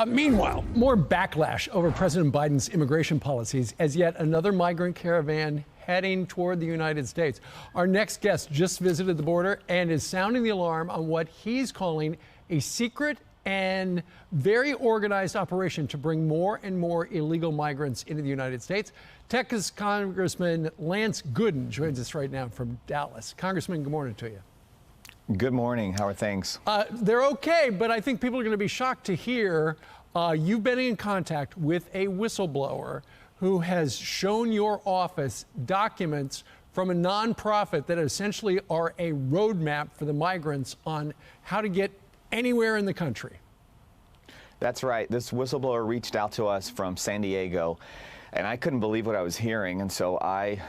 Meanwhile, more backlash over President Biden's immigration policies as yet another migrant caravan heading toward the United States. Our next guest just visited the border and is sounding the alarm on what he's calling a secret and very organized operation to bring more and more illegal migrants into the United States. Texas Congressman Lance Gooden joins us right now from Dallas. Congressman, good morning to you. Good morning. How are things? They're okay, but I think people are going to be shocked to hear you've been in contact with a whistleblower who has shown your office documents from a nonprofit that essentially are a roadmap for the migrants on how to get anywhere in the country. That's right. This whistleblower reached out to us from San Diego, and I couldn't believe what I was hearing. And so I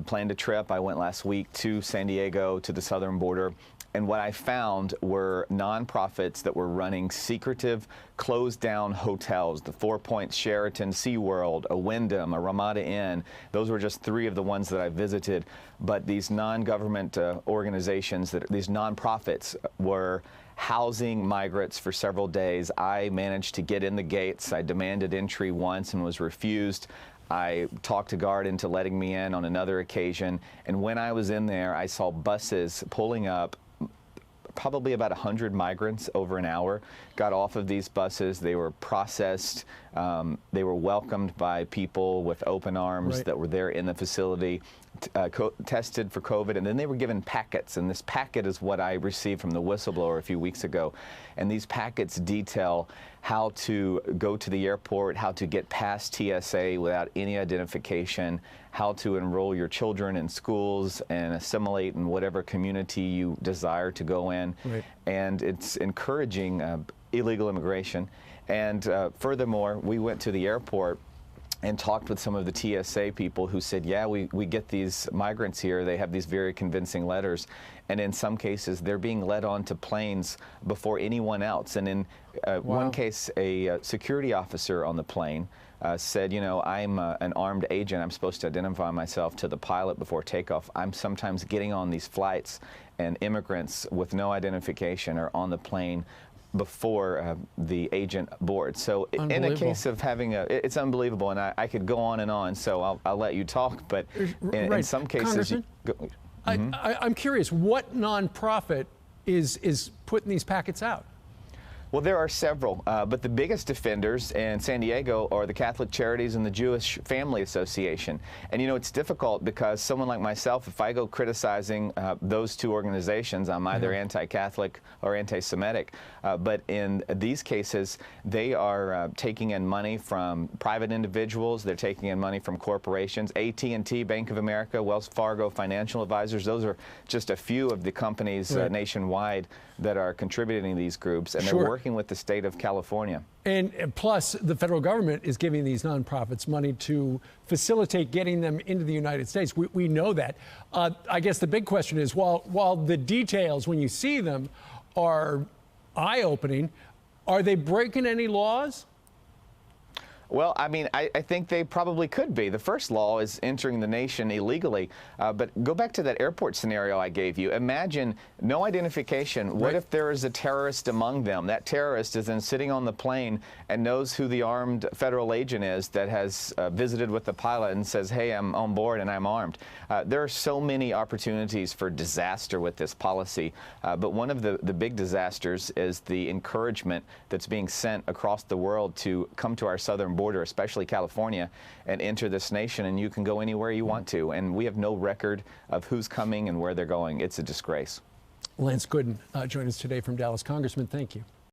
planned a trip. I went last week to San Diego, to the southern border. And what I found were nonprofits that were running secretive, closed-down hotels, the Four Points Sheraton, SeaWorld, a Wyndham, a Ramada Inn. Those were just three of the ones that I visited. But these non-government organizations, these nonprofits, were housing migrants for several days. I managed to get in the gates. I demanded entry once and was refused. I talked a guard into letting me in on another occasion. And when I was in there, I saw buses pulling up. Probably about 100 migrants over an hour got off of these buses. They were processed. They were welcomed by people with open arms that were there in the facility, tested for COVID, and then they were given packets. And this packet is what I received from the whistleblower a few weeks ago. And these packets detail how to go to the airport, how to get past TSA without any identification, how to enroll your children in schools and assimilate in whatever community you desire to go in. And it's encouraging illegal immigration. And furthermore, we went to the airport and talked with some of the TSA people who said, yeah, we get these migrants here. They have these very convincing letters. And in some cases, they're being led onto planes before anyone else. And in one case, a security officer on the plane said, you know, I'm an armed agent. I'm supposed to identify myself to the pilot before takeoff. I'm sometimes getting on these flights, and immigrants with no identification are on the plane before the agent boards. So in a case of having it's unbelievable, and I could go on and on, so I'll let you talk, but in some cases... I'm curious, what nonprofit is putting these packets out? Well, there are several, but the biggest offenders in San Diego are the Catholic Charities and the Jewish Family Association. And, you know, it's difficult because someone like myself, if I go criticizing those two organizations, I'm either anti-Catholic or anti-Semitic. But in these cases, they are taking in money from private individuals. They're taking in money from corporations. AT&T, Bank of America, Wells Fargo, Financial Advisors. Those are just a few of the companies nationwide that are contributing to these groups. And they're working with the state of California. And plus, the federal government is giving these nonprofits money to facilitate getting them into the United States. We know that. I guess the big question is, while the details, when you see them, are eye-opening, are they breaking any laws? Well, I mean, I think they probably could be. The first law is entering the nation illegally. But go back to that airport scenario I gave you. Imagine no identification. What if there is a terrorist among them? That terrorist is then sitting on the plane and knows who the armed federal agent is that has visited with the pilot and says, hey, I'm on board and I'm armed. There are so many opportunities for disaster with this policy. But one of the big disasters is the encouragement that's being sent across the world to come to our southern border, especially California, and enter this nation, and you can go anywhere you want to. And we have no record of who's coming and where they're going. It's a disgrace. Lance Gooden joined us today from Dallas. Congressman, thank you.